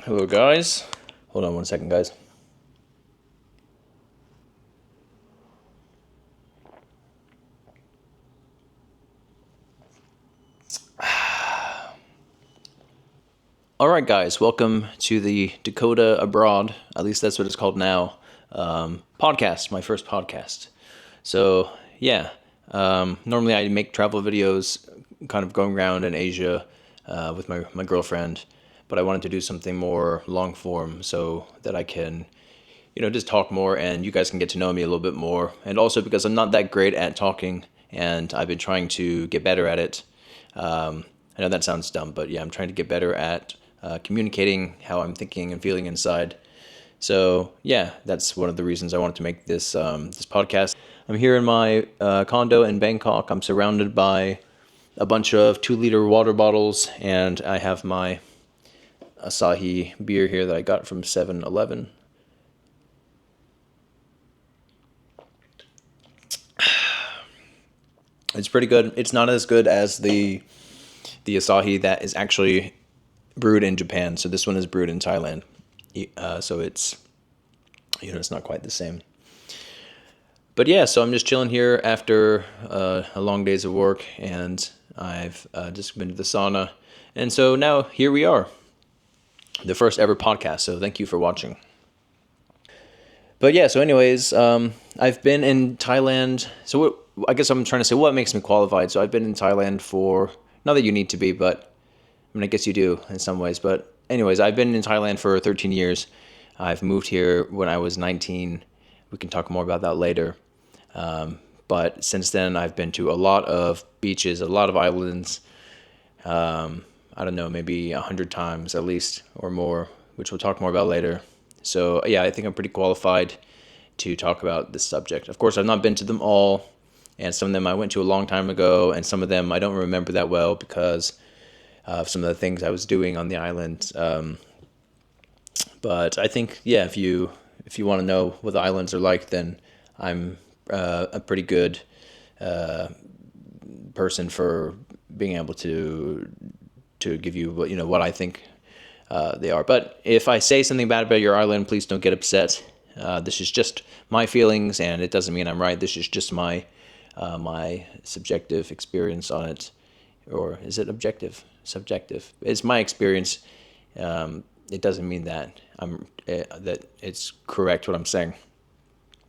Hello, guys. Hold on one second, guys. All right, guys. Welcome to the Dakota Abroad. At least that's what it's called now. Podcast. My first podcast. So yeah. Normally I make travel videos, kind of going around in Asia with my girlfriend, but I wanted to do something more long form so that I can just talk more and you guys can get to know me a little bit more. And also because I'm not that great at talking and I've been trying to get better at it. I know that sounds dumb, but yeah, I'm trying to get better at communicating how I'm thinking and feeling inside. So yeah, that's one of the reasons I wanted to make this podcast. I'm here in my condo in Bangkok. I'm surrounded by a bunch of 2-liter water bottles, and I have my Asahi beer here that I got from 7-Eleven. It's pretty good. It's not as good as the Asahi that is actually brewed in Japan. So this one is brewed in Thailand. So it's not quite the same. But yeah, so I'm just chilling here after a long days of work, and I've just been to the sauna. And so now here we are, the first ever podcast. So thank you for watching. But yeah, so anyways, I've been in Thailand. So I guess I'm trying to say what makes me qualified. So I've been in Thailand for, not that you need to be, but I mean, I guess you do in some ways. But anyways, I've been in Thailand for 13 years. I've moved here when I was 19. We can talk more about that later. But since then, I've been to a lot of beaches, a lot of islands. I don't know, maybe 100 times at least or more, which we'll talk more about later. So yeah, I think I'm pretty qualified to talk about this subject. Of course, I've not been to them all, and some of them I went to a long time ago, and some of them I don't remember that well because of some of the things I was doing on the island. But I think, yeah, if you want to know what the islands are like, then I'm a pretty good person for being able to give you what I think they are. But if I say something bad about your island, please don't get upset. This is just my feelings, and it doesn't mean I'm right. This is just my subjective experience on it. Or is it objective? Subjective. It's my experience. It doesn't mean that that it's correct what I'm saying.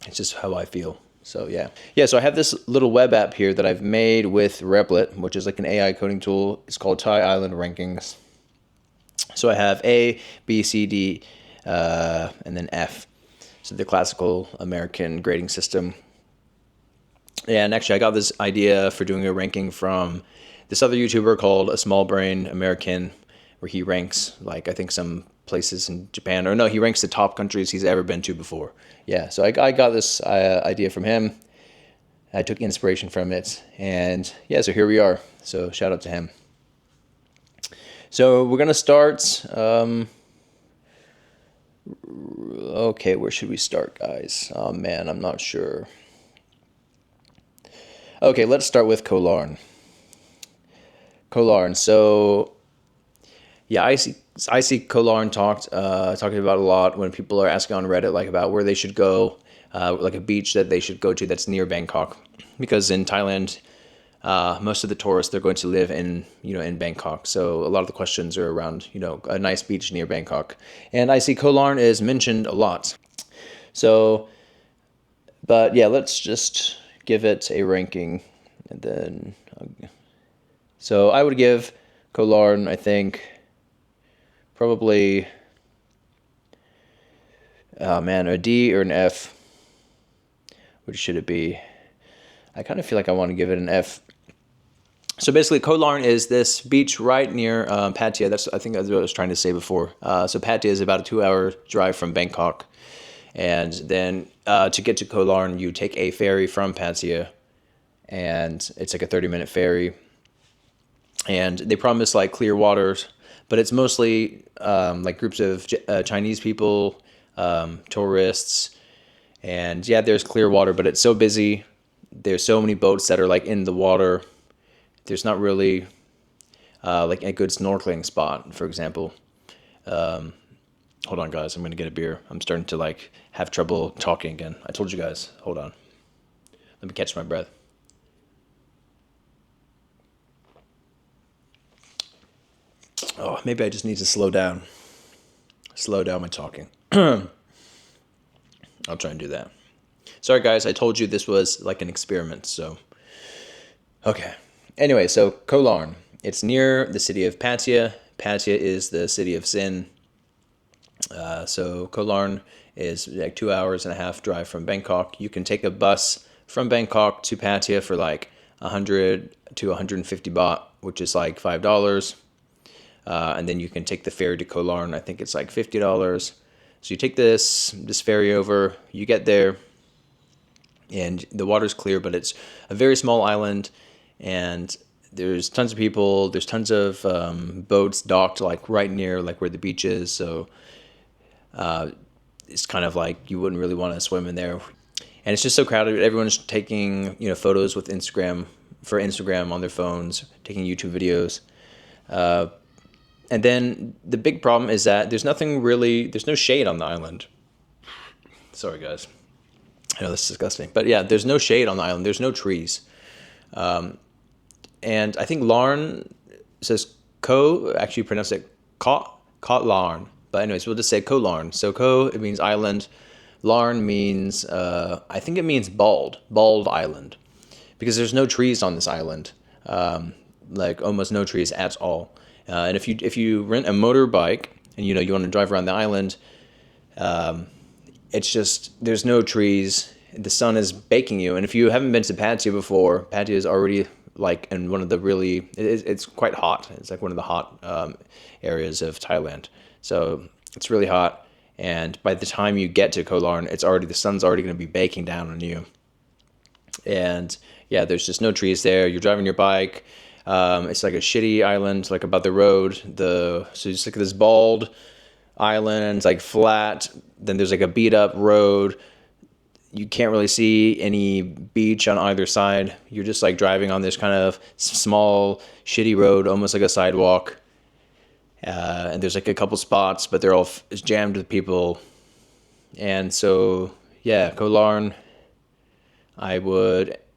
It's just how I feel. So yeah. So I have this little web app here that I've made with Replit, which is like an AI coding tool. It's called Thai Island Rankings. So I have A, B, C, D, and then F. So the classical American grading system. Yeah, and actually I got this idea for doing a ranking from this other YouTuber called A Small Brain American, where he ranks, like, I think some places in Japan, or no, he ranks the top countries he's ever been to before. Yeah, so I got this idea from him. I took inspiration from it, and yeah, so here we are. So shout out to him. So we're gonna start. Okay, where should we start, guys? Oh man, I'm not sure. Okay, let's start with Kolarn. So yeah, I see Kolarn talking about a lot when people are asking on Reddit, like, about where they should go, like a beach that they should go to that's near Bangkok, because in Thailand, most of the tourists, they're going to live in Bangkok. So a lot of the questions are around a nice beach near Bangkok, and I see Kolarn is mentioned a lot. So, but yeah, let's just give it a ranking, and then so I would give Kolarn, I think, probably, oh man, a D or an F. Which should it be? I kind of feel like I want to give it an F. So basically, Kolarn is this beach right near Pattaya. I think that's what I was trying to say before. So Pattaya is about a 2-hour drive from Bangkok. And then to get to Kolarn, you take a ferry from Pattaya. And it's like a 30-minute ferry. And they promise like clear waters, but it's mostly like groups of Chinese people, tourists, and yeah, there's clear water, but it's so busy. There's so many boats that are like in the water. There's not really like a good snorkeling spot, for example. Hold on, guys. I'm going to get a beer. I'm starting to like have trouble talking again. I told you guys. Hold on. Let me catch my breath. Oh, maybe I just need to slow down. Slow down my talking. I'll try and do that. Sorry, guys. I told you this was like an experiment. So, okay. Anyway, so Koh Larn. It's near the city of Pattaya. Pattaya is the city of sin. So Koh Larn is like 2 hours and a half drive from Bangkok. You can take a bus from Bangkok to Pattaya for like 100 to 150 baht, which is like $5. And then you can take the ferry to Koh Larn. I think it's like $50. So you take this ferry over. You get there, and the water's clear, but it's a very small island, and there's tons of people. There's tons of boats docked like right near like where the beach is. So it's kind of like you wouldn't really want to swim in there. And it's just so crowded. Everyone's taking, photos with Instagram on their phones, taking YouTube videos. And then the big problem is that there's no shade on the island. Sorry, guys. I know that's disgusting. But yeah, there's no shade on the island. There's no trees. And I think Larn says Ko, actually pronounce it Kot Larn. But anyways, we'll just say Koh Larn. So Koh, it means island. Larn means, I think it means bald island. Because there's no trees on this island. Like almost no trees at all. And if you rent a motorbike and you want to drive around the island, it's just there's no trees. The sun is baking you. And if you haven't been to Pattaya before, Pattaya is already like in one of the it's quite hot. It's like one of the hot areas of Thailand. So it's really hot. And by the time you get to Koh Larn, the sun's already going to be baking down on you. And yeah, there's just no trees there. You're driving your bike. It's like a shitty island, like above the road. So you just look at this bald island, it's like flat. Then there's like a beat up road. You can't really see any beach on either side. You're just like driving on this kind of small, shitty road, almost like a sidewalk. And there's like a couple spots, but they're all jammed with people. And so, yeah, Koh Larn, I'd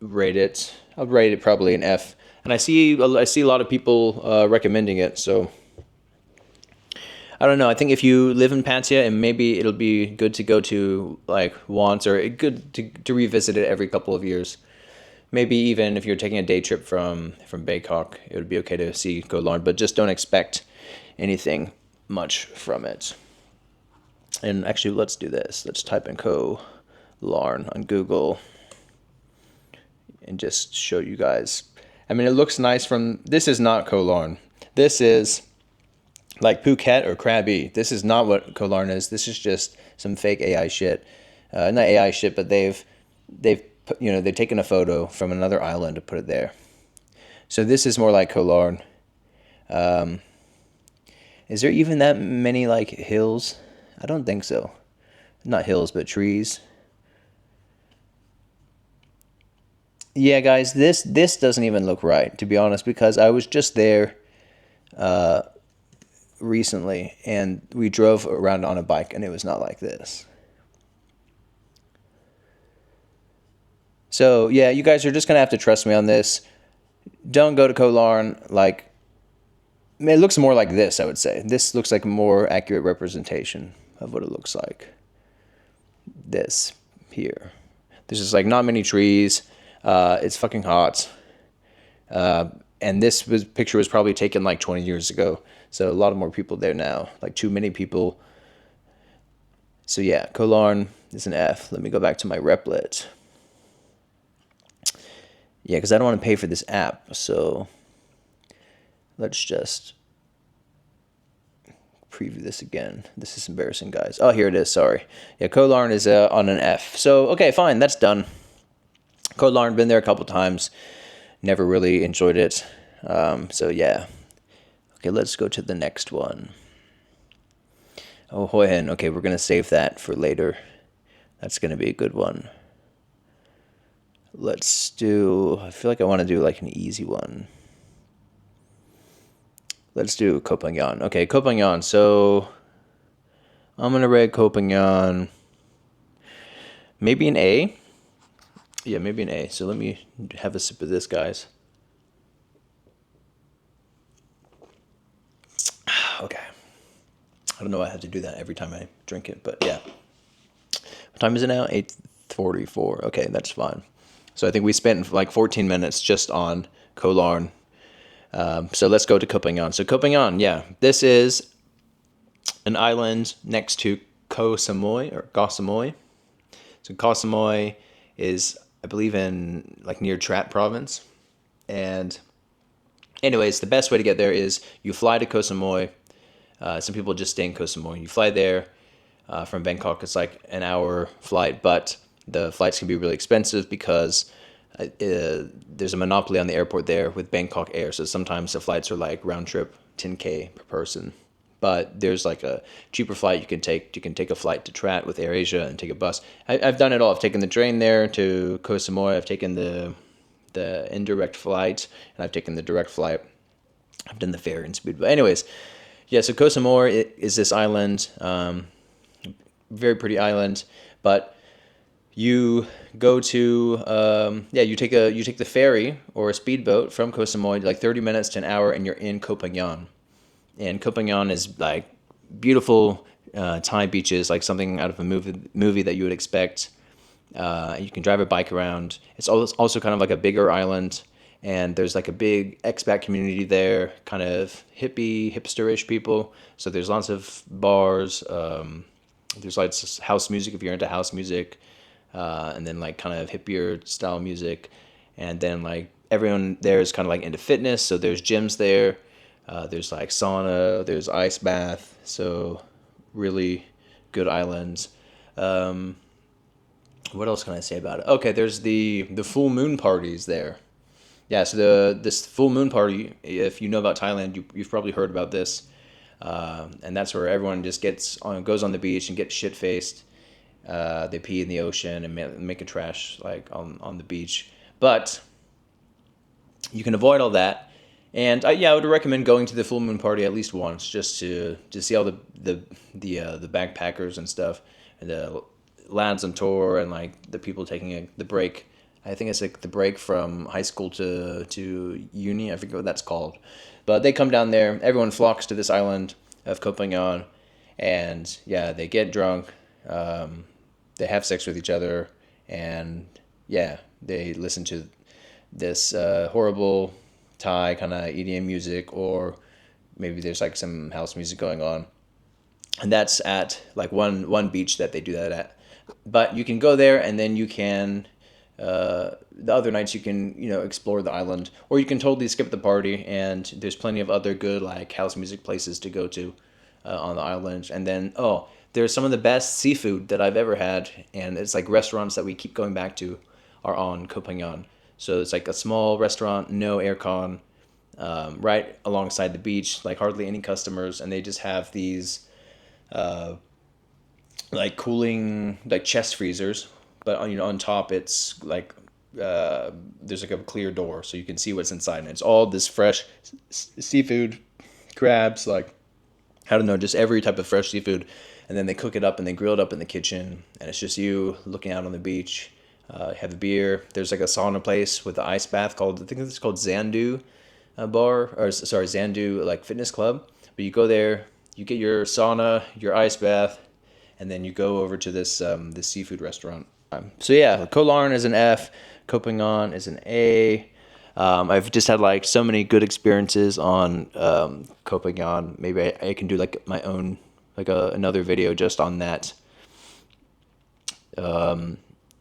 rate it probably an F. And I see a lot of people recommending it. So I don't know. I think if you live in Pattaya, and maybe it'll be good to go to like once, or good to revisit it every couple of years. Maybe even if you're taking a day trip from Bangkok, it would be okay to see Koh Larn, but just don't expect anything much from it. And actually, let's do this. Let's type in Koh Larn on Google and just show you guys. I mean, it looks nice this is not Koh Larn. This is like Phuket or Krabi. This is not what Koh Larn is. This is just some fake AI shit. Not AI shit, but they've taken a photo from another island to put it there. So this is more like Koh Larn. Is there even that many like hills? I don't think so. Not hills, but trees. Yeah, guys, this doesn't even look right, to be honest, because I was just there recently, and we drove around on a bike, and it was not like this. So, yeah, you guys are just going to have to trust me on this. Don't go to Koh Larn. Like, it looks more like this, I would say. This looks like a more accurate representation of what it looks like. This here. There's just like not many trees. It's fucking hot. And picture was probably taken like 20 years ago. So a lot of more people there now. Like too many people. So yeah, Koh Larn is an F. Let me go back to my Replit. Yeah, because I don't want to pay for this app. So let's just preview this again. This is embarrassing, guys. Oh, here it is. Sorry. Yeah, Koh Larn is on an F. So, okay, fine. That's done. Koh Larn, been there a couple times. Never really enjoyed it. So, yeah. Okay, let's go to the next one. Oh, Hoi Hin. Okay, we're going to save that for later. That's going to be a good one. I feel like I want to do like an easy one. Let's do Koh Phangan. Okay, Koh Phangan. So I'm gonna rate Koh Phangan maybe an A. Yeah, maybe an A. So let me have a sip of this, guys. Okay. I don't know why I have to do that every time I drink it, but yeah. What time is it now? 8:44. Okay, that's fine. So I think we spent like 14 minutes just on Koh Larn. So let's go to Koh Phangan. So Koh Phangan, yeah, this is an island next to Koh Samui or Koh Samui. So Koh Samui is, I believe, in like near Trat province. And anyways, the best way to get there is you fly to Koh Samui. Some people just stay in Koh Samui. You fly there from Bangkok. It's like an hour flight, but the flights can be really expensive because there's a monopoly on the airport there with Bangkok Air. So sometimes the flights are like round trip 10K per person. But there's like a cheaper flight you can take. You can take a flight to Trat with AirAsia and take a bus. I've done it all. I've taken the train there to Koh Samui. I've taken the indirect flight, and I've taken the direct flight. I've done the ferry and speed. But anyways, yeah. So Koh Samui is this island, very pretty island, but you go to you take the ferry or a speedboat from Koh Samui, like 30 minutes to an hour, and you're in Koh Phangan. And Koh Phangan is like beautiful Thai beaches, like something out of a movie that you would expect. You can drive a bike around. It's also kind of like a bigger island, and there's like a big expat community there, kind of hipsterish people. So there's lots of bars. There's like house music if you're into house music, and then like kind of hippier style music, and then like everyone there is kind of like into fitness. So there's gyms there. There's like sauna, there's ice bath, so really good islands. What else can I say about it? Okay, there's the full moon parties there. Yeah, so this full moon party, if you know about Thailand, you've probably heard about this, and that's where everyone just goes on the beach and gets shit faced. They pee in the ocean and make a trash like on the beach, but you can avoid all that. And I would recommend going to the full moon party at least once, just to see all the backpackers and stuff, and the lads on tour, and like the people taking the break. I think it's like the break from high school to uni. I forget what that's called, but they come down there. Everyone flocks to this island of Koh Phangan, and yeah, they get drunk. They have sex with each other, and yeah, they listen to this horrible Thai kind of EDM music, or maybe there's like some house music going on, and that's at like one beach that they do that at. But you can go there, and then you can the other nights you can explore the island, or you can totally skip the party, and there's plenty of other good like house music places to go to on the island. And then there's some of the best seafood that I've ever had, and it's like restaurants that we keep going back to are on Koh Phangan. So it's like a small restaurant, no aircon, right alongside the beach, like hardly any customers, and they just have these like cooling like chest freezers, but on top it's like there's like a clear door so you can see what's inside, and it's all this fresh seafood, crabs, like I don't know, just every type of fresh seafood, and then they cook it up and they grill it up in the kitchen, and it's just you looking out on the beach. Have a beer. There's like a sauna place with the ice bath called, I think it's called Zandu bar, or sorry, Zandu like fitness club. But you go there, you get your sauna, your ice bath, and then you go over to this seafood restaurant. So yeah, Koh Larn is an F, Koh Phangan is an A. I've just had like so many good experiences on Koh Phangan. Maybe I can do like my own like another video just on that.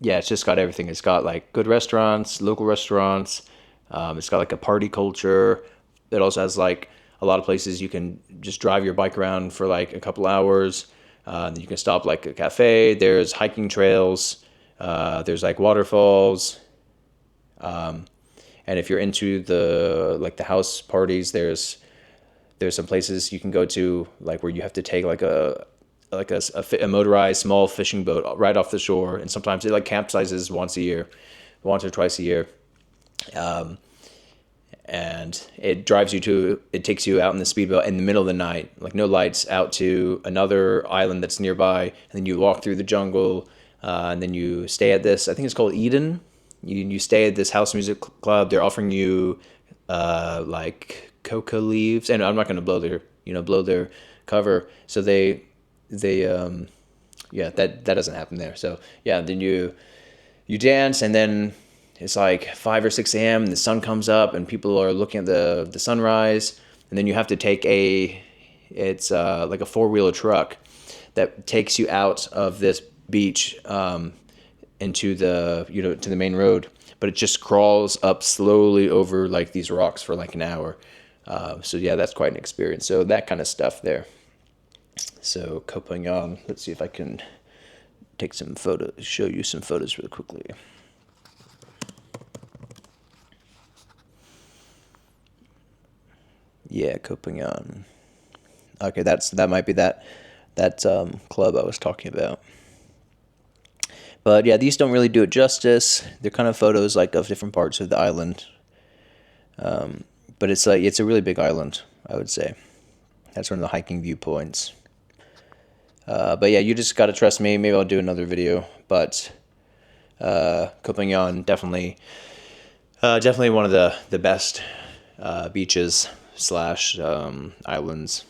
Yeah, it's just got everything. It's got like good restaurants, local restaurants. It's got like a party culture. It also has like a lot of places you can just drive your bike around for like a couple hours. Then you can stop like a cafe. There's hiking trails. There's like waterfalls. And if you're into the house parties, there's some places you can go to like where you have to take like a motorized small fishing boat right off the shore, and sometimes it like capsizes once or twice a year. and it takes you out in the speedboat in the middle of the night, like no lights, out to another island that's nearby, and then you walk through the jungle, and then you stay at this, I think it's called Eden. You stay at this house music club. They're offering you like coca leaves, and I'm not going to blow their cover. So they yeah, that doesn't happen there. So yeah, then you dance, and then it's like 5 or 6 a.m. and the sun comes up and people are looking at the sunrise, and then you have to take it's like a four-wheeler truck that takes you out of this beach, into to the main road, but it just crawls up slowly over like these rocks for like an hour. So yeah, that's quite an experience. So that kind of stuff there. So Koh Phangan, let's see if I can take some photos, show you some photos really quickly. Yeah, Koh Phangan. Okay, that might be that club I was talking about. But yeah, these don't really do it justice. They're kind of photos like of different parts of the island. But it's a really big island, I would say. That's one of the hiking viewpoints. But yeah, you just gotta trust me. Maybe I'll do another video. But Koh Phangan definitely one of the best beaches slash islands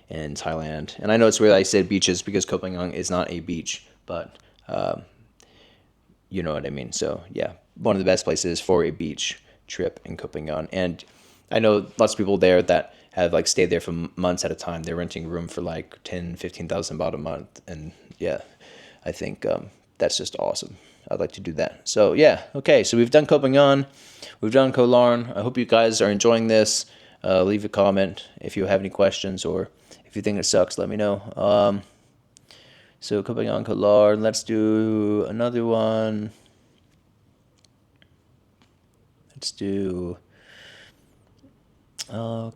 in Thailand. And I know it's weird I said beaches because Koh Phangan is not a beach, but you know what I mean. So yeah, one of the best places for a beach trip in Koh Phangan. And I know lots of people there that have like stayed there for months at a time. They're renting a room for like 10,000-15,000 baht a month. And yeah, I think that's just awesome. I'd like to do that. So yeah, okay. So we've done Koh Phangan, we've done Koh Larn. I hope you guys are enjoying this. Leave a comment if you have any questions, or if you think it sucks, let me know. So Koh Phangan, Koh Larn. Let's do another one. Let's do well,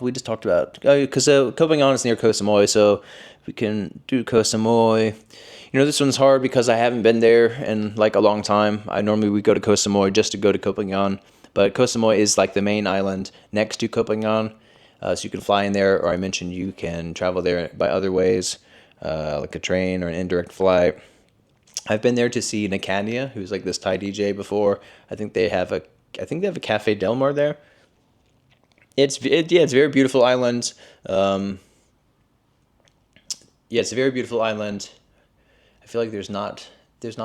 we just talked about, because Koh Phangan is near Koh Samui, so we can do Koh Samui. This one's hard because I haven't been there in like a long time. Normally we go to Koh Samui just to go to Koh Phangan, but Koh Samui is like the main island next to Koh Phangan, so you can fly in there, or I mentioned you can travel there by other ways, like a train or an indirect flight. I've been there to see Nakania, who's like this Thai DJ before. I think they have a Cafe Del Mar there. It's a very beautiful island. It's a very beautiful island. I feel like there's not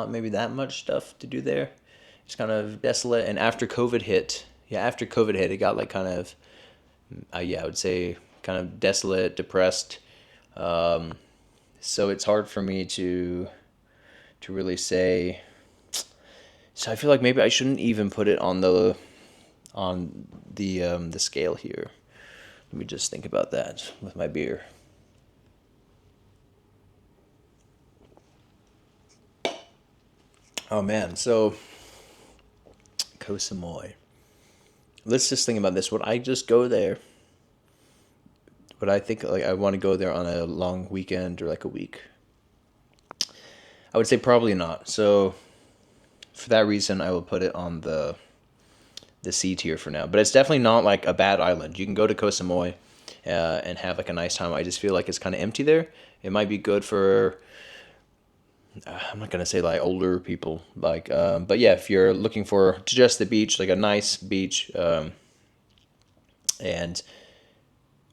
maybe that much stuff to do there. It's kind of desolate. And after COVID hit, it got like kind of, I would say kind of desolate, depressed. So it's hard for me to really say. So I feel like maybe I shouldn't even put it on the scale here. Let me just think about that with my beer. Oh man, so Koh Samui. Let's just think about this. Would I just go there? Would I think like I want to go there on a long weekend or like a week? I would say probably not. So for that reason, I will put it on the C tier for now. But it's definitely not like a bad island. You can go to Koh Samui and have like a nice time. I just feel like it's kind of empty there. It might be good for, I'm not gonna say like older people, like, but yeah, if you're looking for just the beach, like a nice beach, and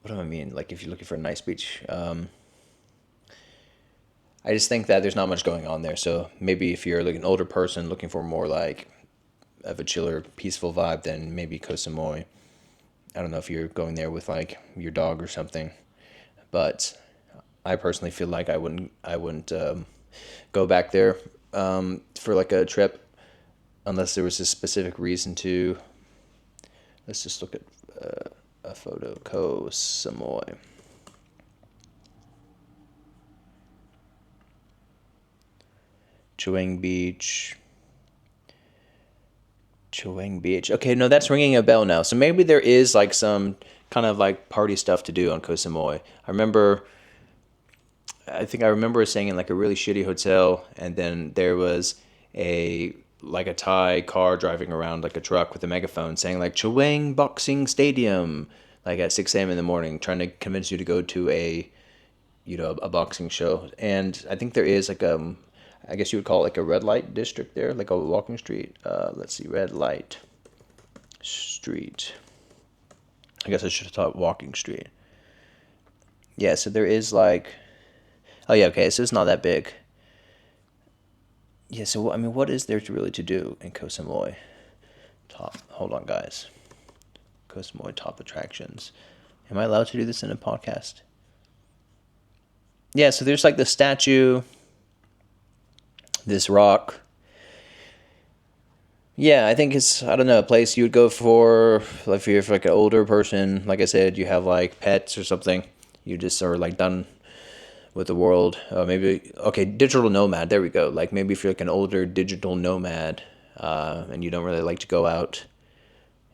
what do I mean? Like if you're looking for a nice beach, I just think that there's not much going on there. So maybe if you're like an older person looking for more like of a chiller, peaceful vibe, then maybe Koh Samui. I don't know if you're going there with like your dog or something, but I personally feel like I wouldn't go back there for like a trip unless there was a specific reason to. Let's just look at a photo. Koh Samui. Chewang Beach. Okay, no, that's ringing a bell now. So maybe there is like some kind of like party stuff to do on Koh Samui. I think I remember staying in like a really shitty hotel, and then there was a like a Thai car driving around like a truck with a megaphone saying like Chaweng Boxing Stadium, like at 6 a.m. in the morning, trying to convince you to go to a boxing show. And I think there is like I guess you would call it like a red light district there, like a walking street. Let's see, red light street. I guess I should have thought walking street. Yeah, so there is like, oh yeah, okay, so it's not that big. Yeah, so I mean, what is there to really to do in Koh Samui? Hold on, guys. Koh Samui top attractions. Am I allowed to do this in a podcast? Yeah, so there's like the statue, this rock. Yeah, I think it's, I don't know, a place you would go for if you're like an older person. Like I said, you have like pets or something. You just are like done with the world. Maybe, okay, digital nomad. There we go. Like maybe if you're like an older digital nomad and you don't really like to go out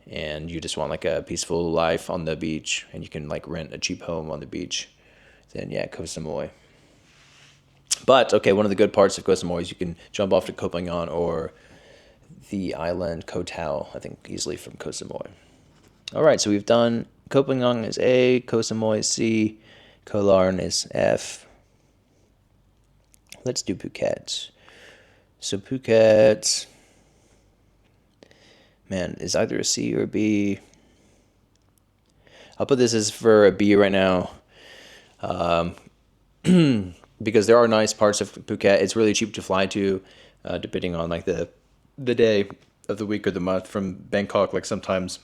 and you just want like a peaceful life on the beach and you can like rent a cheap home on the beach, then yeah, Koh Samui. But okay, one of the good parts of Koh Samui is you can jump off to Koh Phangan or the island Koh Tao, I think easily from Koh Samui. All right, so we've done Koh Phangan is A, Koh Samui is C, Koh Larn is F. Let's do Phuket. So Phuket, man, is either a C or a B. I'll put this as for a B right now. Because there are nice parts of Phuket. It's really cheap to fly to, depending on like the day of the week or the month from Bangkok. Like sometimes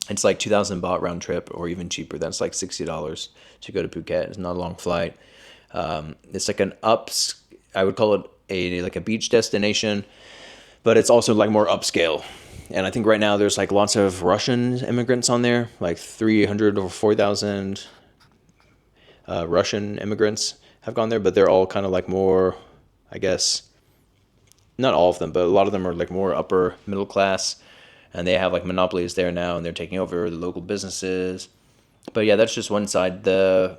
it's like 2,000 baht round trip, or even cheaper. That's like $60 to go to Phuket. It's not a long flight. It's like I would call it like a beach destination, but it's also like more upscale. And I think right now there's like lots of Russian immigrants on there, like 300 or 4,000 Russian immigrants have gone there, but they're all kind of like more, I guess, not all of them, but a lot of them are like more upper middle class, and they have like monopolies there now, and they're taking over the local businesses. But yeah, that's just one side. The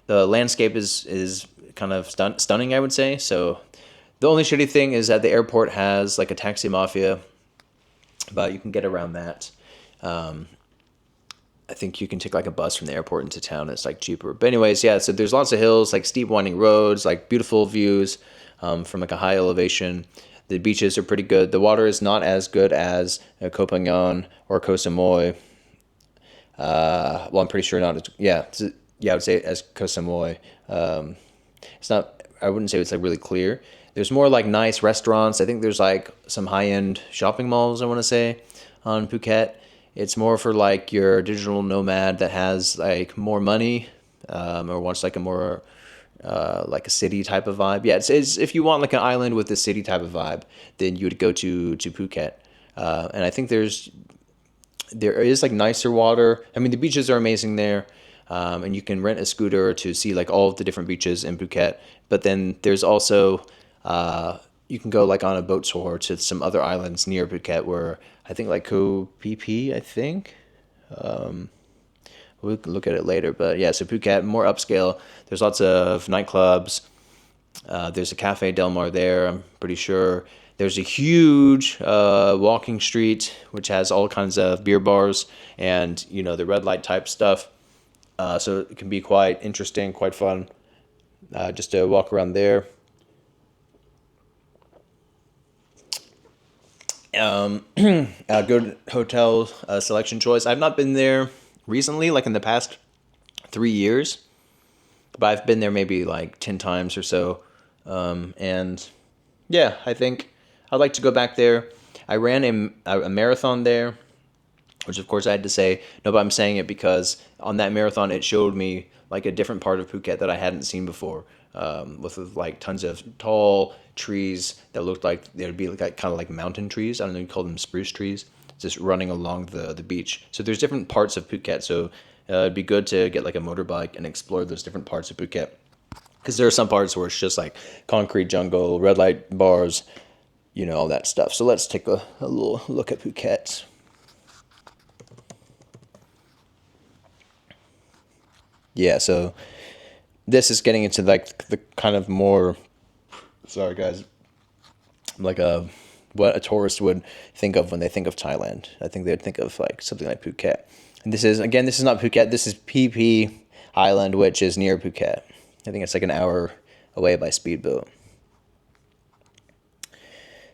landscape is kind of stunning, I would say. So the only shitty thing is that the airport has like a taxi mafia, but you can get around that. I think you can take like a bus from the airport into town. It's like cheaper. But anyways, yeah, so there's lots of hills, like steep winding roads, like beautiful views from like a high elevation. The beaches are pretty good. The water is not as good as Koh Phangan or Koh Samui. Well, I'm pretty sure not. Yeah, I would say as Koh Samui. It's not, I wouldn't say it's like really clear. There's more like nice restaurants. I think there's like some high-end shopping malls, I want to say, on Phuket. It's more for like your digital nomad that has like more money or wants like a more like a city type of vibe. Yeah, it's if you want like an island with a city type of vibe, then you would go to Phuket. And I think there is like nicer water. I mean, the beaches are amazing there. And you can rent a scooter to see like all of the different beaches in Phuket. But then there's also you can go like on a boat tour to some other islands near Phuket where I think like Koh Phi Phi, I think. We can look at it later. But yeah, so Phuket, more upscale. There's lots of nightclubs. There's a Cafe Del Mar there, I'm pretty sure. There's a huge walking street, which has all kinds of beer bars and, the red light type stuff. So it can be quite interesting, quite fun just to walk around there. A good hotel selection choice. I've not been there recently, like in the past 3 years, but I've been there maybe like 10 times or so. And yeah, I think I'd like to go back there. I ran a marathon there, which of course I had to say, no, but I'm saying it because on that marathon, it showed me like a different part of Phuket that I hadn't seen before. With like tons of tall trees that looked like they'd be like kind of like mountain trees. I don't know, you call them spruce trees, just running along the beach. So there's different parts of Phuket. So it'd be good to get like a motorbike and explore those different parts of Phuket. Because there are some parts where it's just like concrete jungle, red light bars, all that stuff. So let's take a little look at Phuket. Yeah, so this is getting into like the kind of more, sorry guys, like a what a tourist would think of when they think of Thailand. I think they'd think of like something like Phuket. And this is not Phuket. This is PP Island, which is near Phuket. I think it's like an hour away by speedboat.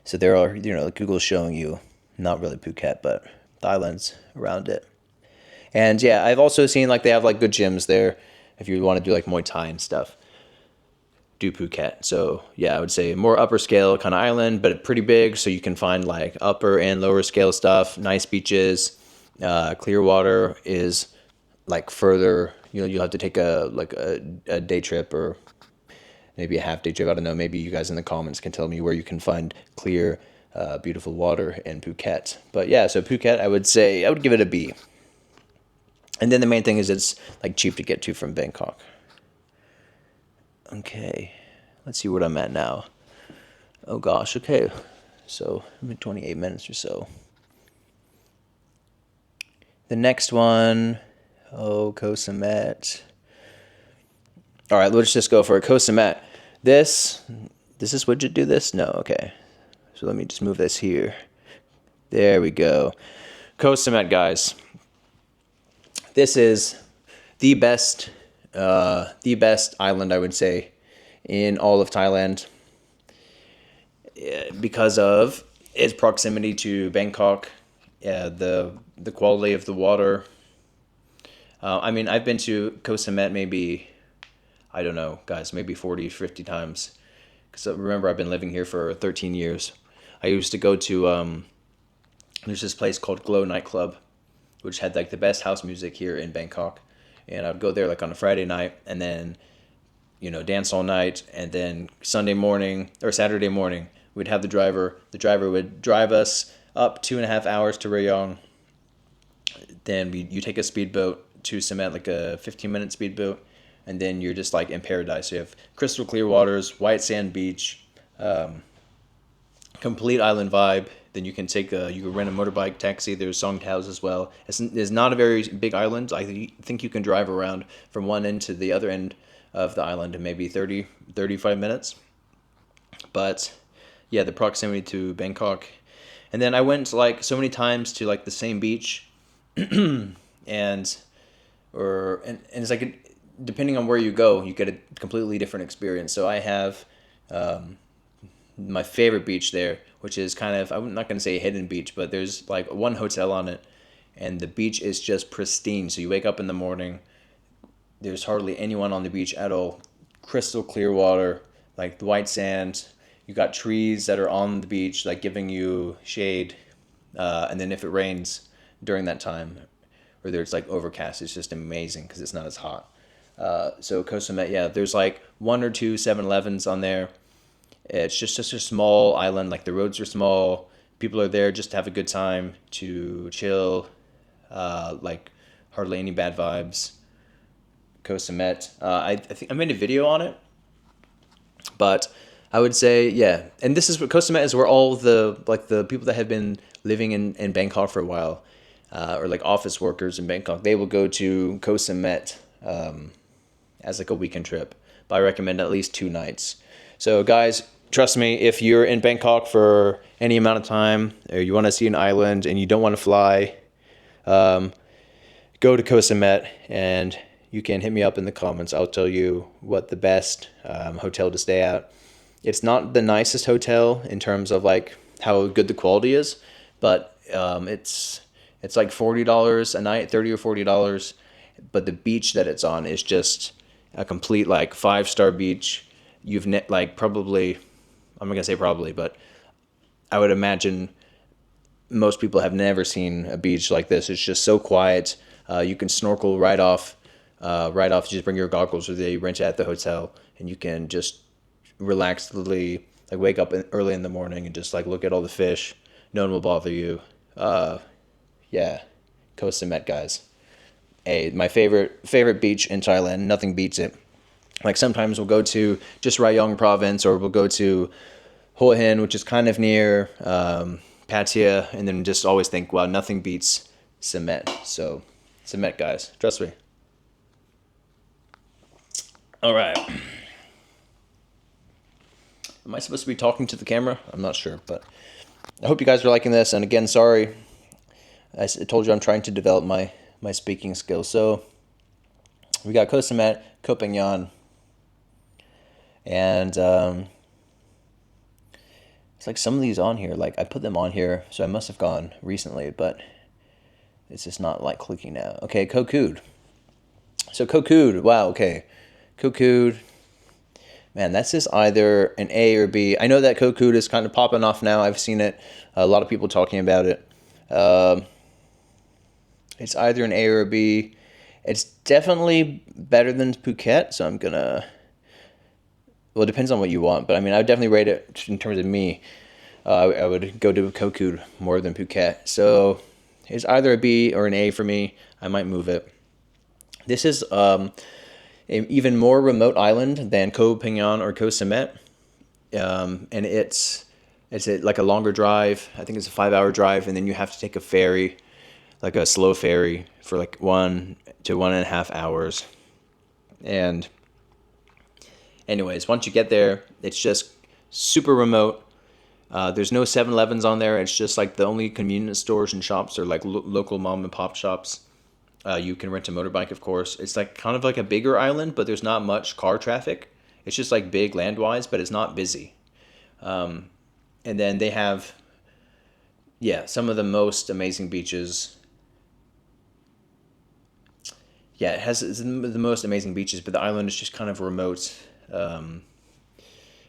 So there are, Google's showing you not really Phuket, but the islands around it. And yeah, I've also seen like they have like good gyms there if you want to do like Muay Thai and stuff. Do Phuket. So yeah, I would say more upper scale kind of island, but pretty big. So you can find like upper and lower scale stuff, nice beaches. Clearwater is like further, you'll have to take a day trip or maybe a half day trip. I don't know. Maybe you guys in the comments can tell me where you can find clear, beautiful water in Phuket. But yeah, so Phuket, I would give it a B. And then the main thing is it's like cheap to get to from Bangkok. Okay, let's see what I'm at now. Oh gosh, okay. So I'm at 28 minutes or so. The next one, Koh Samet. All right, let's just go for it. Koh Samet. Does this widget do this? No, okay. So let me just move this here. There we go. Koh Samet, guys. This is the best island, I would say, in all of Thailand because of its proximity to Bangkok, the quality of the water. I mean, I've been to Koh Samet maybe, I don't know, guys, maybe 40, 50 times. Because remember, I've been living here for 13 years. I used to go to, there's this place called Glow Nightclub, which had like the best house music here in Bangkok. And I'd go there like on a Friday night and then, dance all night. And then Sunday morning or Saturday morning, we'd have the driver. The driver would drive us up 2.5 hours to Rayong. Then you take a speedboat to Samet, like a 15-minute speedboat. And then you're just like in paradise. You have crystal clear waters, white sand beach, complete island vibe. Then you can rent a motorbike taxi. There's Songtaos as well. It's not a very big island. I think you can drive around from one end to the other end of the island in maybe 30, 35 minutes. But yeah, the proximity to Bangkok. And then I went like so many times to like the same beach. and it's like, depending on where you go, you get a completely different experience. So I have my favorite beach there, which is kind of, I'm not going to say a hidden beach, but there's like one hotel on it, and the beach is just pristine. So you wake up in the morning, there's hardly anyone on the beach at all. Crystal clear water, like the white sand. You got trees that are on the beach, like giving you shade. And then if it rains during that time, or there's like overcast, it's just amazing because it's not as hot. So Koh Samet, yeah, there's like 1 or 2 7-Elevens on there. It's just such a small island. Like the roads are small. People are there just to have a good time, to chill. Like hardly any bad vibes. Koh Samet. I think I made a video on it, but I would say yeah. And this is what Koh Samet is, where all the people that have been living in Bangkok for a while, or like office workers in Bangkok, they will go to Koh Samet as like a weekend trip. But I recommend at least 2 nights. So guys, trust me, if you're in Bangkok for any amount of time, or you want to see an island and you don't want to fly, go to Koh Samet, and you can hit me up in the comments. I'll tell you what the best hotel to stay at. It's not the nicest hotel in terms of like how good the quality is, but it's like $40 a night, $30 or $40. But the beach that it's on is just a complete like 5-star beach. You've like probably, I'm not gonna say probably, but I would imagine most people have never seen a beach like this. It's just so quiet. You can snorkel right off. Just bring your goggles, or they rent it at the hotel, and you can just relaxedly like wake up early in the morning and just like look at all the fish. No one will bother you. Yeah, Koh Samet, guys. My favorite beach in Thailand. Nothing beats it. Like sometimes we'll go to just Rayong province, or we'll go to Hua Hin, which is kind of near Pattaya, and then just always think, wow, nothing beats Samet. So Samet, guys, trust me. All right. Am I supposed to be talking to the camera? I'm not sure, but I hope you guys are liking this. And again, sorry, I told you I'm trying to develop my speaking skills. So we got Koh Samet, Koh Phangan, and it's like some of these on here. Like I put them on here, so I must have gone recently, but it's just not like clicking now. Okay, Koh Kood. So Koh Kood, wow. Okay, Koh Kood. Man, that's just either an A or B. I know that Koh Kood is kind of popping off now. I've seen it. A lot of people talking about it. It's either an A or a B. It's definitely better than Phuket, so I'm gonna. Well, it depends on what you want, but I mean, I would definitely rate it in terms of me. I would go to Koh Kood more than Phuket. So it's either a B or an A for me. I might move it. This is an even more remote island than Koh Phangan or Koh Samet, and it's like a longer drive. I think it's a 5 hour drive, and then you have to take a ferry, like a slow ferry, for like 1 to 1.5 hours. And anyways, once you get there, it's just super remote. There's no 7-Elevens on there. It's just like the only convenience stores and shops are like local mom and pop shops. You can rent a motorbike, of course. It's like kind of like a bigger island, but there's not much car traffic. It's just like big land-wise, but it's not busy. And then they have, yeah, some of the most amazing beaches. Yeah, it has the most amazing beaches, but the island is just kind of remote, and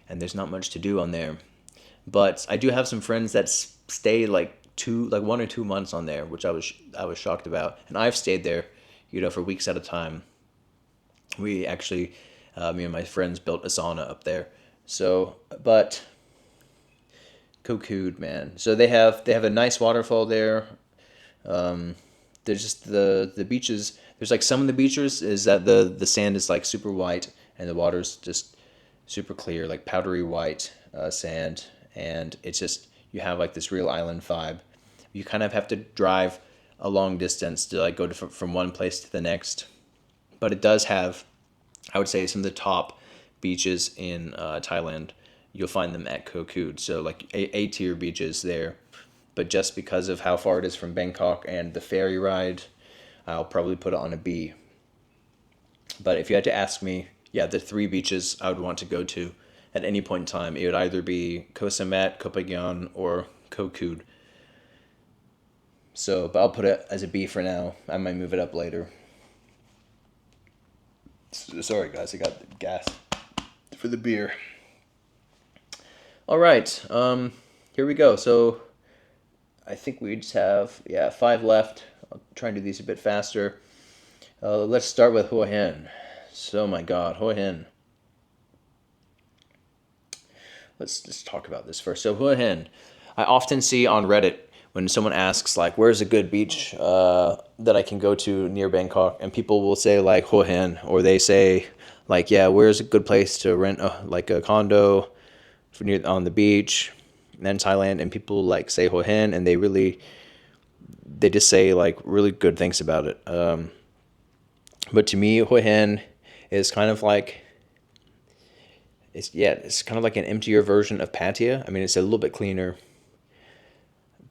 there's not much to do on there. But I do have some friends that stay like 1 or 2 months on there, which I was shocked about. And I've stayed there, for weeks at a time. We actually, me and my friends built a sauna up there. So, but Koh Kood, man. So they have a nice waterfall there. There's just the beaches. There's like some of the beaches is that the sand is like super white and the water's just super clear, like powdery white sand, and it's just you have like this real island vibe. You kind of have to drive a long distance to like go from one place to the next, but it does have, I would say, some of the top beaches in Thailand. You'll find them at Koh Kood, so like A tier beaches there. But just because of how far it is from Bangkok and the ferry ride, I'll probably put it on a B. But if you had to ask me, yeah, the three beaches I would want to go to at any point in time, it would either be Koh Samet, Koh Phangan, or Koh Kood. So, but I'll put it as a B for now. I might move it up later. Sorry, guys, I got the gas for the beer. All right, here we go. So, I think we just have 5 left. I'll try and do these a bit faster. Let's start with Hua Hin. So, my God, Hua Hin. Let's just talk about this first. So Hua Hin, I often see on Reddit when someone asks like, "Where's a good beach that I can go to near Bangkok?" and people will say like Hua Hin, or they say like, "Yeah, where's a good place to rent a condo for near on the beach in Thailand?" And people like say Hua Hin, and they just say like really good things about it. But to me, Hua Hin is kind of like. It's kind of like an emptier version of Pattaya. I mean, it's a little bit cleaner,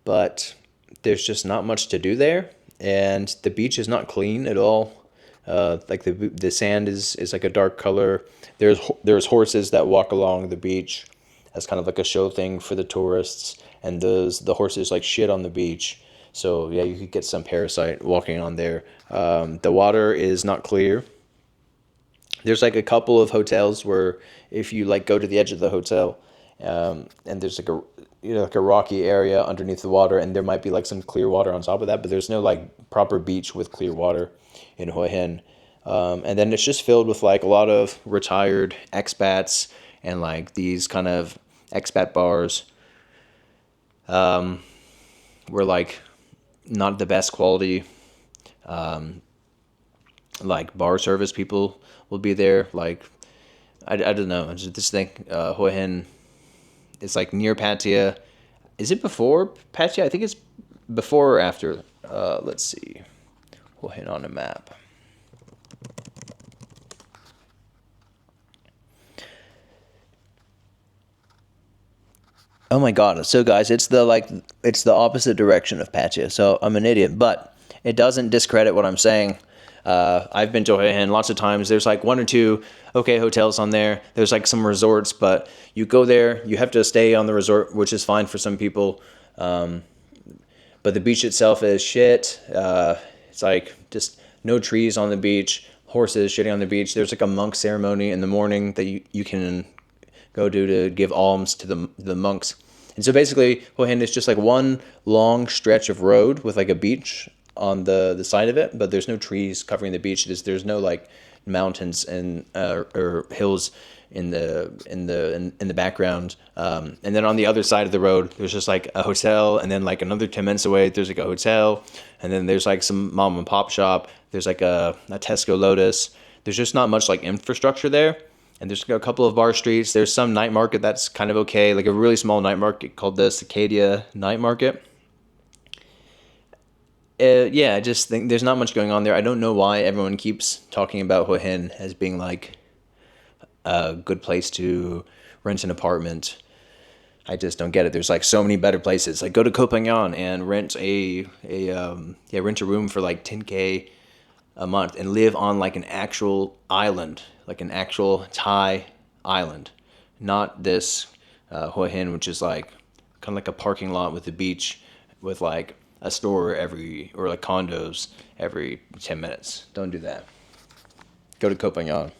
but there's just not much to do there, and the beach is not clean at all. Like the sand is like a dark color. There's horses that walk along the beach as kind of like a show thing for the tourists, and the horses like shit on the beach. So yeah, you could get some parasite walking on there. The water is not clear. There's like a couple of hotels where if you like go to the edge of the hotel, and there's like like a rocky area underneath the water, and there might be like some clear water on top of that, but there's no like proper beach with clear water in Hua Hin. And then it's just filled with like a lot of retired expats and like these kind of expat bars, were like not the best quality. Like bar service people will be there. Like I don't know. I just think Hua Hin is like near Pattaya. Is it before Pattaya? I think it's before or after. Let's see. Hua Hin on a map. Oh my god. So guys, it's the opposite direction of Pattaya. So I'm an idiot, but it doesn't discredit what I'm saying. I've been to Hoi Hin lots of times. There's like one or two okay hotels on there. There's like some resorts, but you go there, you have to stay on the resort, which is fine for some people. But the beach itself is shit. It's like just no trees on the beach, horses shitting on the beach. There's like a monk ceremony in the morning that you can go to give alms to the monks. And so basically, Hoi Hin is just like one long stretch of road with like a beach on the side of it, but there's no trees covering the beach. There's no like mountains and or hills in the background. And then on the other side of the road, there's just like a hotel, and then like another 10 minutes away, there's like a hotel, and then there's like some mom and pop shop. There's like a Tesco Lotus. There's just not much like infrastructure there. And there's a couple of bar streets. There's some night market that's kind of okay, like a really small night market called the Cicadia Night Market. Yeah, I just think there's not much going on there. I don't know why everyone keeps talking about Hua Hin as being like a good place to rent an apartment. I just don't get it. There's like so many better places. Like go to Koh Phangan and rent rent a room for like 10K a month and live on like an actual island, like an actual Thai island, not this Hua Hin, which is like kind of like a parking lot with a beach with like a store or like condos every 10 minutes. Don't do that. Go to Koh Phangan.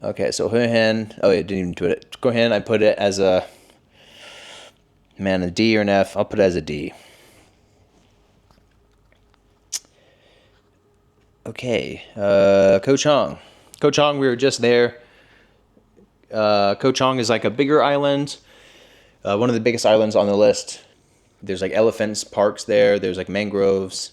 Okay, so Hua Hin. Oh, yeah, didn't even do it. Hua Hin, I put it as a D or an F. I'll put it as a D. Okay, Koh Chang. Koh Chang, we were just there. Koh Chang is like a bigger island, one of the biggest islands on the list. There's like elephants parks there. There's like mangroves.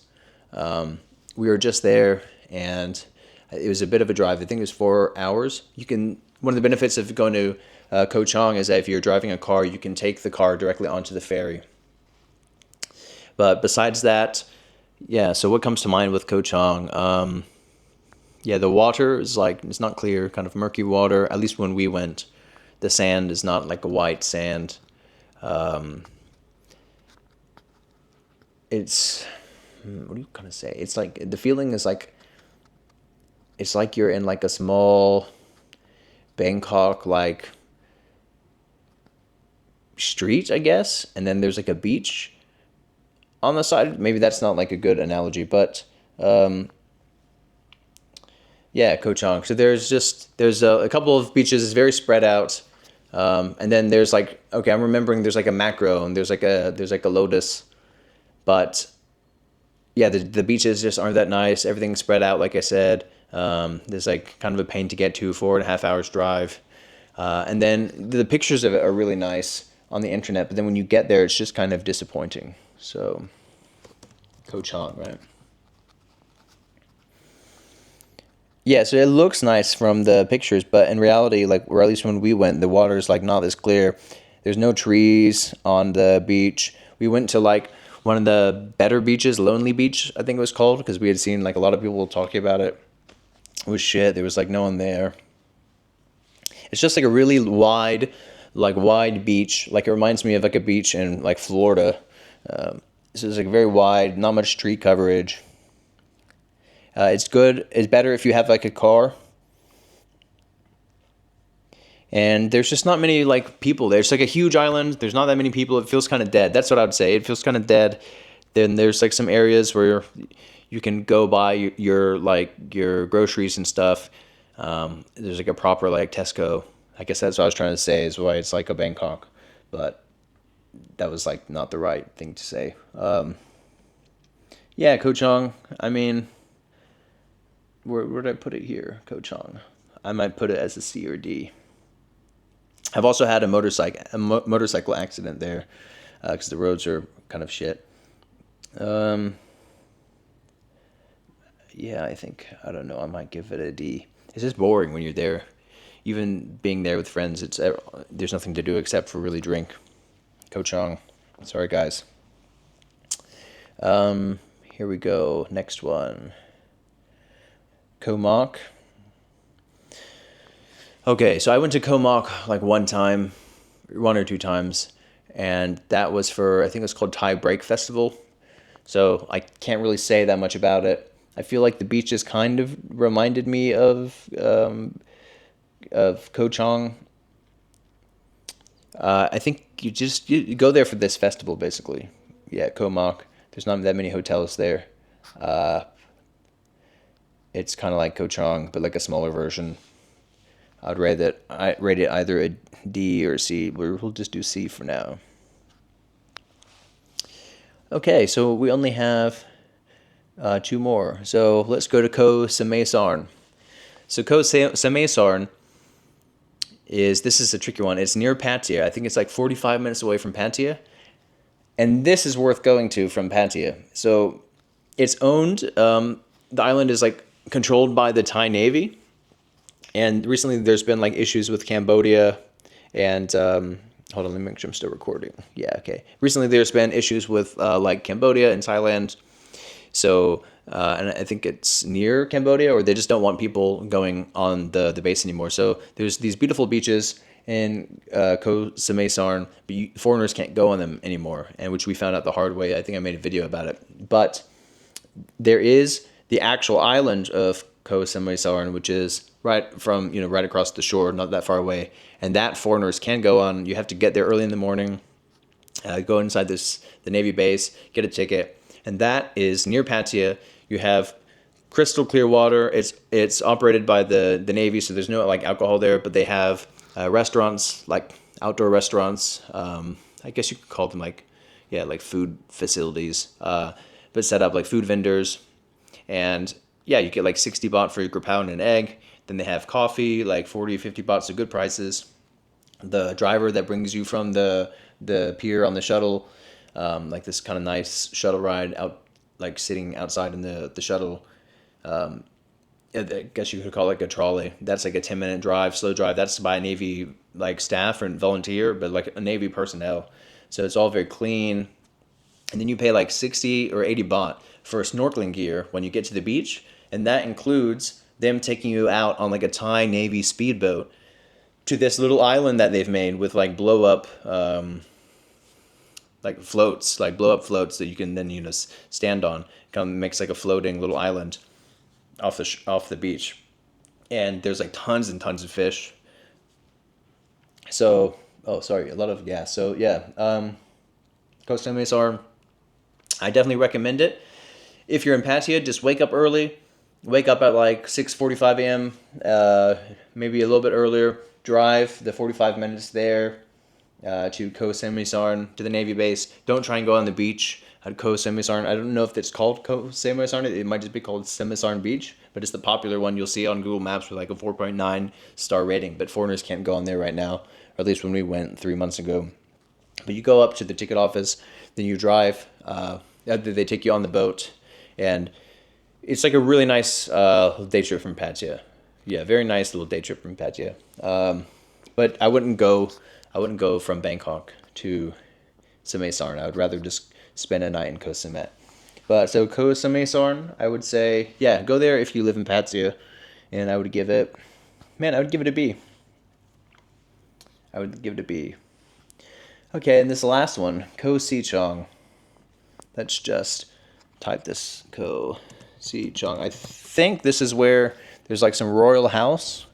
We were just there, and it was a bit of a drive. I think it was 4 hours. One of the benefits of going to Koh Chang is that if you're driving a car, you can take the car directly onto the ferry. But besides that, yeah. So what comes to mind with Koh Chang? Yeah, the water is like it's not clear, kind of murky water. At least when we went, the sand is not like a white sand. It's what do you kind of say? It's like the feeling is like it's like you're in like a small Bangkok like street, I guess, and then there's like a beach on the side. Maybe that's not like a good analogy, but yeah, Koh Chang. So there's a couple of beaches. It's very spread out, and then there's like okay, I'm remembering there's like a macro and there's like a lotus, but yeah, the beaches just aren't that nice. Everything's spread out, like I said. There's like kind of a pain to get to, 4.5 hours drive. And then the pictures of it are really nice on the internet, but then when you get there, it's just kind of disappointing. So, Koh Chang, right? Yeah, so it looks nice from the pictures, but in reality, like, or at least when we went, the water's like not this clear. There's no trees on the beach. We went to like one of the better beaches, Lonely Beach, I think it was called, because we had seen like a lot of people talking about it. It was shit. There was like no one there. It's just like a really wide beach. Like it reminds me of like a beach in like Florida. So it's like very wide, not much tree coverage. It's good. It's better if you have like a car. And there's just not many like people there. It's like a huge island. There's not that many people. It feels kind of dead. That's what I would say. It feels kind of dead. Then there's like some areas where you can go buy your groceries and stuff. There's like a proper like Tesco. I guess that's what I was trying to say is why it's like a Bangkok, but that was like not the right thing to say. Yeah, Koh Chang. I mean, where did I put it here? Koh Chang. I might put it as a C or D. I've also had a motorcycle accident there because the roads are kind of shit. Yeah, I don't know. I might give it a D. It's just boring when you're there. Even being there with friends, there's nothing to do except for really drink. Koh Chang. Sorry, guys. Here we go. Next one. Koh Mok. Okay, so I went to Koh Mok like one time. one or two times, and that was for, I think it was called Thai Break Festival. So I can't really say that much about it. I feel like the beaches kind of reminded me of Koh Chang. I think you go there for this festival basically. Yeah, Koh Mak. There's not that many hotels there. Uh, it's kind of like Koh Chang, but like a smaller version. I rate it either a D or a C. We'll just do C for now. Okay, so we only have two more. So let's go to Koh Samui Sarn. So Koh Samui Sarn this is a tricky one. It's near Pattaya. I think it's like 45 minutes away from Pattaya. And this is worth going to from Pattaya. So it's owned, the island is like controlled by the Thai Navy. And recently there's been like issues with Cambodia and, hold on, let me make sure I'm still recording. Yeah, okay. Recently there's been issues with like Cambodia and Thailand. So, and I think it's near Cambodia, or they just don't want people going on the base anymore. So there's these beautiful beaches in Koh Samui Sarn, but foreigners can't go on them anymore, and which we found out the hard way. I think I made a video about it. But there is the actual island of Koh Samui Sarn, which is right across the shore, not that far away, and that foreigners can go on. You have to get there early in the morning, go inside the Navy base, get a ticket, and that is near Pattaya. You have crystal clear water. It's operated by the Navy, so there's no like alcohol there, but they have restaurants, like outdoor restaurants. I guess you could call them like food facilities, but set up like food vendors, and yeah, you get like 60 baht for your grapao and an egg. Then they have coffee, like 40, 50 bahts, at good prices. The driver that brings you from the pier on the shuttle, like this kind of nice shuttle ride out, like sitting outside in the shuttle. I guess you could call it like a trolley. That's like a 10-minute drive, slow drive. That's by Navy like staff or volunteer, but like a Navy personnel. So it's all very clean. And then you pay like 60 or 80 baht for snorkeling gear when you get to the beach. And that includes them taking you out on like a Thai Navy speedboat to this little island that they've made with like blow up floats that you can then stand on. Kind of makes like a floating little island off the beach, and there's like tons and tons of fish. So Koh Samui Sarn, I definitely recommend it. If you're in Pattaya, just wake up early. Wake up at like 6:45 a.m. Maybe a little bit earlier. Drive the 45 minutes there to Koh Samui Sarn, to the Navy base. Don't try and go on the beach at Koh Samui Sarn. I don't know if it's called Koh Samui Sarn. It might just be called Samui Sarn Beach, but it's the popular one you'll see on Google Maps with like a 4.9 star rating. But foreigners can't go on there right now, or at least when we went 3 months ago. But you go up to the ticket office, then you drive. They take you on the boat, and it's like a really nice day trip from Pattaya. Yeah, very nice little day trip from Pattaya. But I wouldn't go from Bangkok to Samui Sarn. I would rather just spend a night in Koh Samet. But so Koh Samui Sarn, I would say, yeah, go there if you live in Pattaya, and I would give it a B. I would give it a B. Okay, and this last one, Koh Sichong. Let's just type this, Koh Sichong. I think this is where there's like some royal house.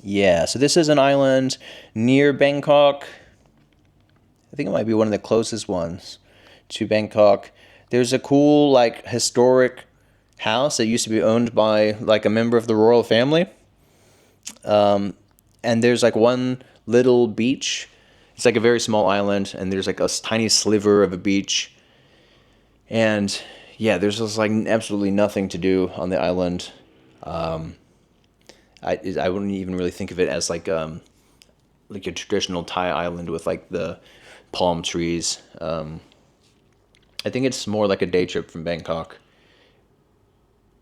Yeah, so this is an island near Bangkok. I think it might be one of the closest ones to Bangkok. There's a cool, like, historic house that used to be owned by, like, a member of the royal family. And there's, like, one little beach. It's, like, a very small island, and there's, like, a tiny sliver of a beach. And, yeah, there's just, like, absolutely nothing to do on the island. I wouldn't even really think of it as like a traditional Thai island with like the palm trees. I think it's more like a day trip from Bangkok.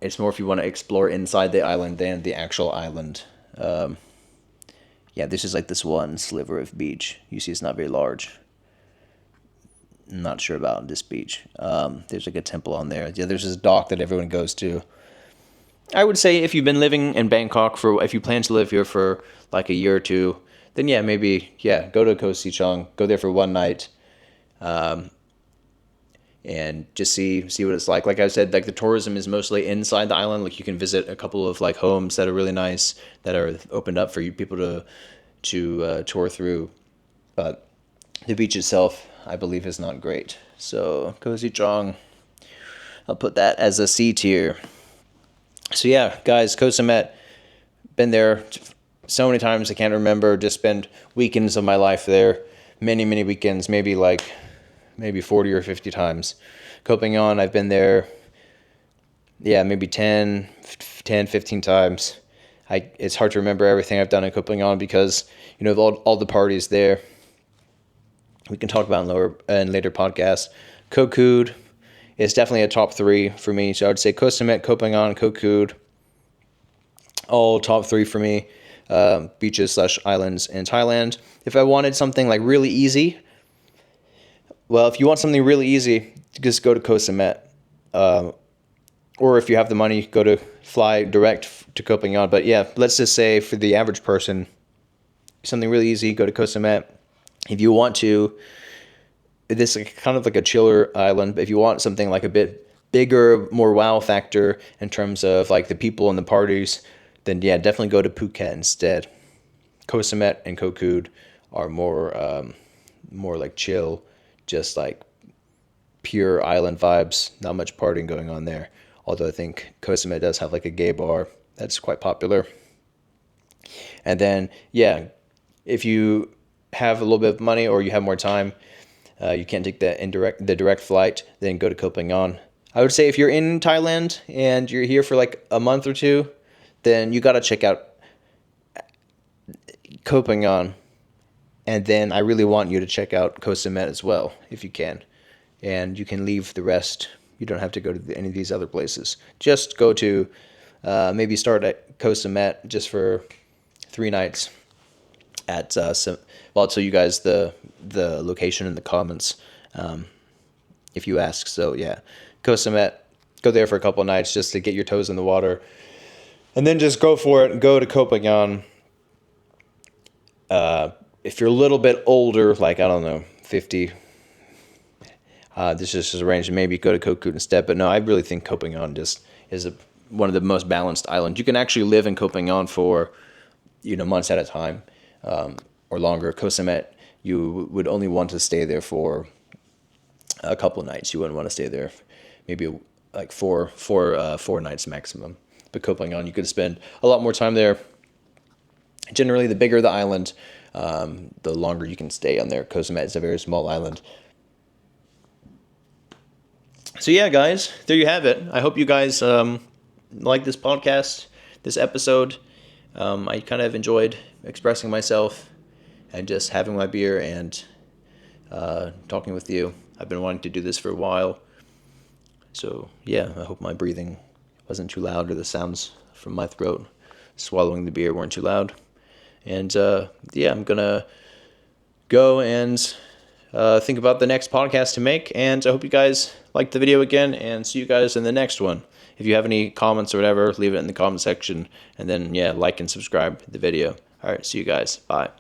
It's more if you want to explore inside the island than the actual island. Yeah, this is like this one sliver of beach. You see it's not very large. I'm not sure about this beach. There's like a temple on there. Yeah, there's this dock that everyone goes to. I would say if you've been living in Bangkok if you plan to live here for like a year or two, then yeah, maybe, yeah, go to Koh Sichong, go there for one night, and just see what it's like. Like I said, like the tourism is mostly inside the island. Like you can visit a couple of like homes that are really nice that are opened up for you people to tour through, but the beach itself, I believe, is not great. So Koh Sichong, I'll put that as a C tier. So yeah, guys, Koh Samet, been there so many times I can't remember. Just spent weekends of my life there, many weekends, maybe 40 or 50 times. Koh Phangan, I've been there, yeah, maybe 15 times. It's hard to remember everything I've done in Koh Phangan because, you know, all the parties there. We can talk about in later podcasts. Koh Kood is definitely a top 3 for me. So I would say Koh Samet, Koh Phangan, Koh Kood, all top 3 for me. Beaches / islands in Thailand. If I wanted something like really easy, well, if you want something really easy, just go to Koh Samet. Or if you have the money, fly direct to Koh Phangan. But yeah, let's just say for the average person, something really easy, go to Koh Samet. If you want to, this is kind of like a chiller island, but if you want something like a bit bigger, more wow factor in terms of like the people and the parties, then yeah, definitely go to Phuket instead. Koh Samet and Koh Kood are more like chill, just like pure island vibes. Not much partying going on there. Although I think Koh Samet does have like a gay bar that's quite popular. And then yeah, if you have a little bit of money or you have more time, you can't take the direct flight, then go to Koh Phangan. I would say if you're in Thailand and you're here for like a month or two, then you got to check out Koh Phangan. And then I really want you to check out Koh Samet as well, if you can. And you can leave the rest. You don't have to go to any of these other places. Just go to, maybe start at Koh Samet just for 3 nights. I'll tell you guys the location in the comments if you ask. So yeah, Koh Samet, go there for a couple of nights just to get your toes in the water, and then just go for it. Go to Koh Phangan. If you're a little bit older, like I don't know, 50, this is just arranged. Maybe go to Koh Kood instead. But no, I really think Koh Phangan just is one of the most balanced islands. You can actually live in Koh Phangan for months at a time. Or longer. Koh Samet, you would only want to stay there for a couple of nights. You wouldn't want to stay there maybe like four nights maximum. But Koh Phangan, you could spend a lot more time there. Generally, the bigger the island, the longer you can stay on there. Koh Samet is a very small island. So yeah, guys, there you have it. I hope you guys like this podcast, this episode. I kind of enjoyed expressing myself and just having my beer and talking with you. I've been wanting to do this for a while. So yeah, I hope my breathing wasn't too loud or the sounds from my throat swallowing the beer weren't too loud. And yeah, I'm going to go and think about the next podcast to make. And I hope you guys liked the video again, and see you guys in the next one. If you have any comments or whatever, leave it in the comment section. And then, yeah, like and subscribe to the video. All right, see you guys. Bye.